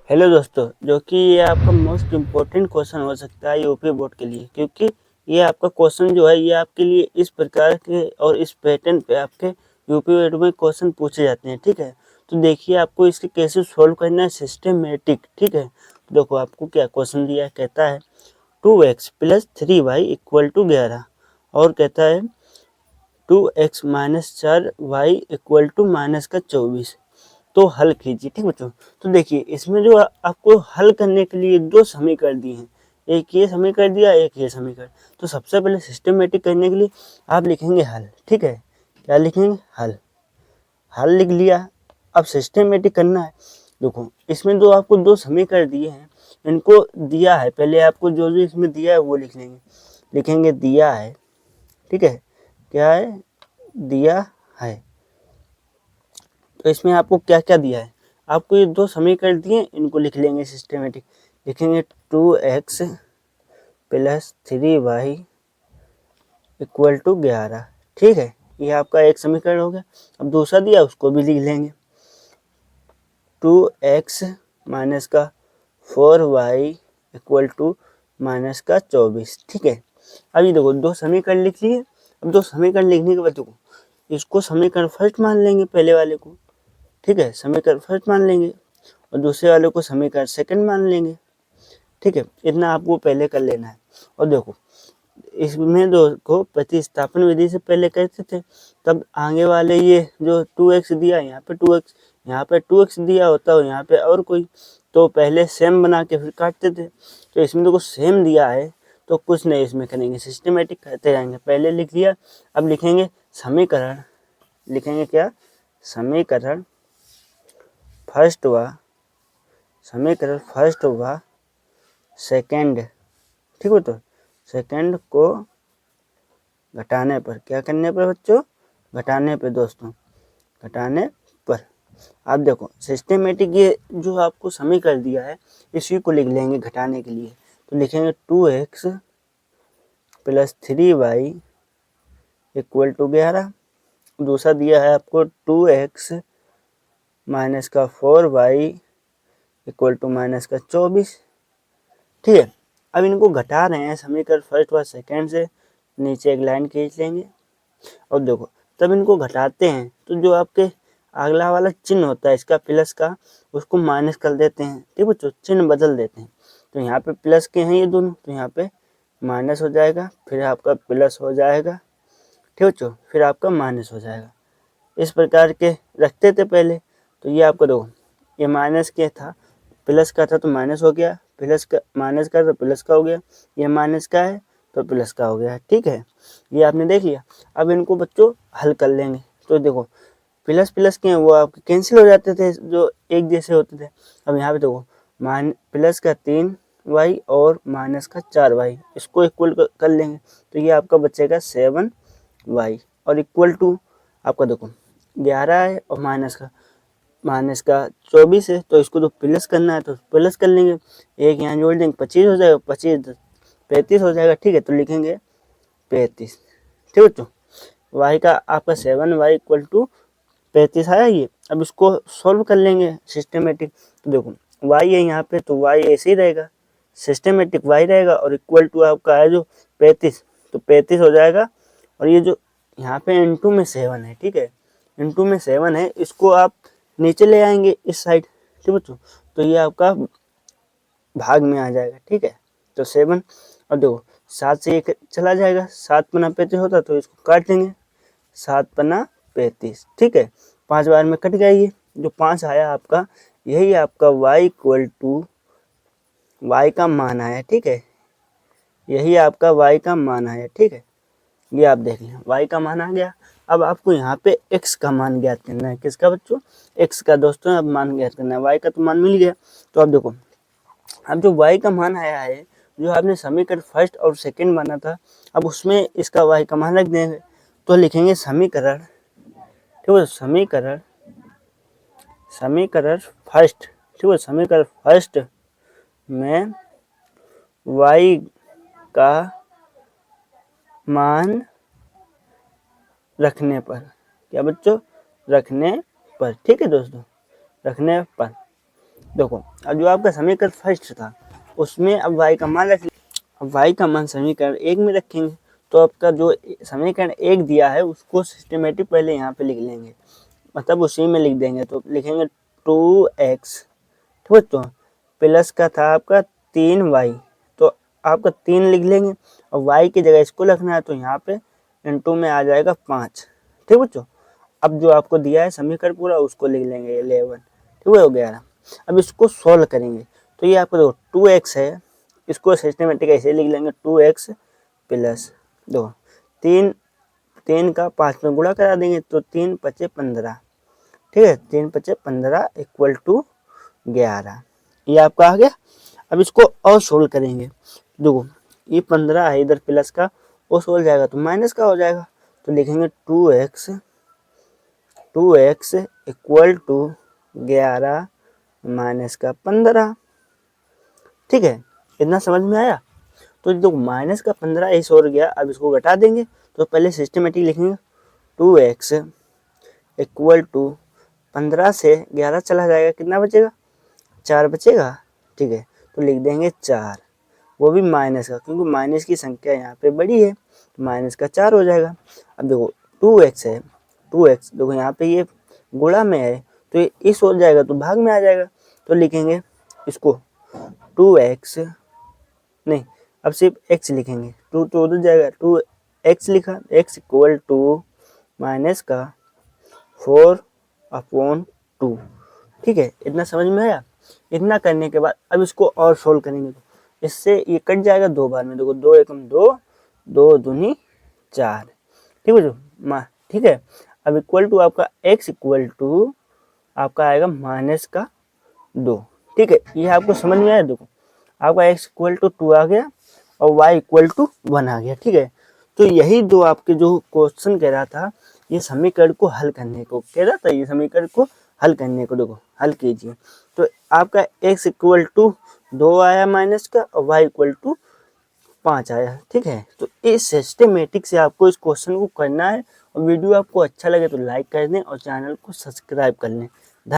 Hello दोस्तों, जो कि ये आपका मोस्ट इम्पोर्टेंट क्वेश्चन हो सकता है यूपी बोर्ड के लिए, क्योंकि ये आपका क्वेश्चन जो है ये आपके लिए इस प्रकार के और इस पैटर्न पे आपके यूपी बोर्ड में क्वेश्चन पूछे जाते हैं। ठीक है, तो देखिए आपको इसके कैसे सॉल्व करना है सिस्टमेटिक। ठीक है, तो देखो आपको क्या क्वेश्चन दिया है। कहता है 2x plus 3y equal to 11 और कहता है 2x minus 4y equal to minus का 24, तो हल कीजिए। ठीक बच्चों, तो देखिए इसमें जो आपको हल करने के लिए दो समीकरण दिए हैं, एक ये समीकरण दिया, एक ये समीकरण। तो सबसे पहले सिस्टमेटिक करने के लिए आप लिखेंगे हल। ठीक है, क्या लिखेंगे? हल। हल लिख लिया। अब सिस्टमेटिक करना है। देखो इसमें जो आपको दो समीकरण दिए हैं, इनको दिया है, पहले आपको जो जो इसमें दिया है वो लिख लेंगे। लिखेंगे दिया है। ठीक है, क्या है? दिया है। तो इसमें आपको क्या क्या दिया है, आपको ये दो समीकरण दिए, इनको लिख लेंगे सिस्टमेटिक। लिखेंगे 2x plus 3y equal to 11। ठीक है, ये आपका एक समीकरण हो गया। अब दूसरा दिया उसको भी लिख लेंगे, 2x माइनस का 4y इक्वल टू माइनस का 24। ठीक है, अभी देखो दो समीकरण लिख लिए। अब दो समीकरण लिखने के बाद देखो इसको समीकरण फर्स्ट मान लेंगे, पहले वाले को। ठीक है, समीकरण फर्स्ट मान लेंगे और दूसरे वाले को समीकरण सेकंड मान लेंगे। ठीक है, इतना आपको पहले कर लेना है। और देखो इसमें दो को प्रतिस्थापन विधि से पहले करते थे, तब आगे वाले ये जो 2x दिया, यहाँ पे 2x, यहाँ पे 2x दिया होता है, यहाँ पे और कोई, तो पहले सेम बना के फिर काटते थे। तो इसमें देखो सेम दिया है, तो कुछ नहीं इसमें करेंगे, सिस्टमेटिक करते जाएंगे। पहले लिख लिया, अब लिखेंगे समीकरण। लिखेंगे क्या? समीकरण फर्स्ट हुआ, समीकरण फर्स्ट हुआ सेकंड। ठीक हो, तो सेकंड को घटाने पर, क्या करने पर बच्चों? घटाने पर दोस्तों, घटाने पर। आप देखो सिस्टमेटिक ये जो आपको समीकरण दिया है इसी को लिख लेंगे घटाने के लिए। तो लिखेंगे 2x plus 3y equal to 11। दूसरा दिया है आपको 2x माइनस का 4y इक्वल टू माइनस का 24। ठीक है, अब इनको घटा रहे हैं समीकरण फर्स्ट व सेकंड से, नीचे एक लाइन खींच लेंगे। और देखो तब इनको घटाते हैं तो जो आपके अगला वाला चिन्ह होता है इसका प्लस का, उसको माइनस कर देते हैं। ठीक बच्चों, चिन्ह बदल देते हैं। तो यहाँ पे प्लस के हैं ये दोनों, तो यहाँ पे माइनस हो जाएगा, फिर आपका प्लस हो जाएगा। ठीक बच्चों, फिर आपका माइनस हो जाएगा। इस प्रकार के रखते थे पहले। तो ये आपको देखो ये माइनस के था, प्लस का था तो माइनस हो गया, प्लस का माइनस का तो प्लस का हो गया, ये माइनस का है तो प्लस का हो गया। ठीक है, ये आपने देख लिया। अब इनको बच्चों हल कर लेंगे। तो देखो प्लस प्लस के हैं वो आपके कैंसिल हो जाते थे, जो एक जैसे होते थे। अब यहाँ पे देखो प्लस का 3y और माइनस का 4y, इसको इक्वल कर लेंगे। तो ये आपका बचेगा 7y और इक्वल टू आपका देखो 11 है और माइनस का 24 है, तो इसको तो प्लस करना है तो प्लस कर लेंगे। एक यहाँ जोड़ देंगे, 25 हो जाएगा, 25 35 हो जाएगा। ठीक है, तो लिखेंगे 35। ठीक बच्चों, y का आपका 7y इक्वल टू 35 आया ये। अब इसको सॉल्व कर लेंगे सिस्टमेटिक। तो देखो y है यहाँ पे, तो y ऐसे ही रहेगा, सिस्टमेटिक y रहेगा, और इक्वल टू आपका है जो 35, तो 35 हो जाएगा। और ये जो यहाँ पे इंटू में 7 है, ठीक है, इंटू में 7 है, इसको आप नीचे ले आएंगे इस साइड। ठीक बच्चों, तो ये आपका भाग में आ जाएगा। ठीक है, तो 7, और देखो 7 से 1 चला जाएगा, 7 पन्ना 35 होता, तो इसको काट देंगे, 7 पन्ना 35। ठीक है, 5 बार में कट गया ये, जो 5 आया आपका, यही आपका y इक्वल टू y का मान आया। ठीक है, यही आपका y का मान आया। ठीक है, ये आप देख लें y का मान आ गया। अब आपको यहाँ पे x का मान ज्ञात करना है। किसका बच्चों? x का दोस्तों, अब मान ज्ञात करना है। y का तो मान मिल गया। तो अब देखो, अब जो y का मान आया है, जो आपने समीकरण फर्स्ट और सेकंड माना था, अब उसमें इसका y का मान रख देंगे। तो लिखेंगे समीकरण, ठीक है, समीकरण फर्स्ट, ठीक है, समीकरण फर्स्ट में y का मान रखने पर, क्या बच्चों? रखने पर। ठीक है दोस्तों, रखने पर। देखो अब जो आपका समीकरण फर्स्ट था उसमें अब y का मान रख, अब y का मान समीकरण 1 में रखेंगे, तो आपका जो समीकरण 1 दिया है उसको सिस्टमेटिक पहले यहाँ पे लिख लेंगे, मतलब उसी में लिख देंगे। तो लिखेंगे 2x, ठीक है, तो प्लस का था आपका 3y, तो आपका 3 लिख लेंगे और y की जगह इसको रखना है, तो यहाँ पे इंटू में आ जाएगा 5, ठीक है बच्चों। अब जो आपको दिया है समीकरण पूरा उसको लिख लेंगे 11, ठीक है, हो गया। अब इसको सॉल्व करेंगे, तो ये आपको देखो 2x है, इसको सिस्टमेटिक ऐसे लिख लेंगे 2x प्लस दो, 3 का 5 में गुणा करा देंगे, तो 3 पचे 15, ठीक है, 3 पचे 15 इक्वल टू 11, ये आपका आ गया। अब इसको और सोल्व करेंगे, देखो ये 15 है इधर प्लस का, वो सोल्व जाएगा तो माइनस का हो जाएगा, तो लिखेंगे 2x इक्वल टू 11 माइनस का 15, ठीक है, इतना समझ में आया। तो जो माइनस का 15 ऐसे हो गया, अब इसको घटा देंगे, तो पहले सिस्टमेटिक लिखेंगे 2x इक्वल टू 15 से 11 चला जाएगा, कितना बचेगा 4 बचेगा, ठीक है, तो लिख देंगे 4, वो भी माइनस का, क्योंकि माइनस की संख्या यहाँ पे बड़ी है, तो माइनस का 4 हो जाएगा। अब देखो 2x है, 2x देखो यहाँ पे ये गुणा में है, तो ये इस हो जाएगा तो भाग में आ जाएगा, तो लिखेंगे इसको 2x, नहीं अब सिर्फ x लिखेंगे, 2 तो उधर जाएगा, 2x लिखा, x इक्वल टू माइनस का 4/2, ठीक है, इतना समझ में आया। इतना करने के बाद अब इसको और सोल्व करेंगे, तो इससे ये कट जाएगा 2 बार में, देखो 2 एकम 2, 2 दूनी 4, ठीक है जो ठीक है। अब इक्वल टू आपका x इक्वल टू आपका आएगा माइनस का 2, ठीक है, ये आपको समझ में आया। देखो आपका x इक्वल टू 2 आ गया और y इक्वल टू 1 आ गया, ठीक है। तो यही दो आपके जो क्वेश्चन कह रहा था, ये समीकरण को हल करने को कह रहा था, ये समीकरण को हल करने को, देखो हल कीजिए, तो आपका x इक्वल टू 2 आया माइनस का और y इक्वल टू 5 आया, ठीक है। तो इस सिस्टमेटिक से आपको इस क्वेश्चन को करना है, और वीडियो आपको अच्छा लगे तो लाइक कर दें और चैनल को सब्सक्राइब कर लें।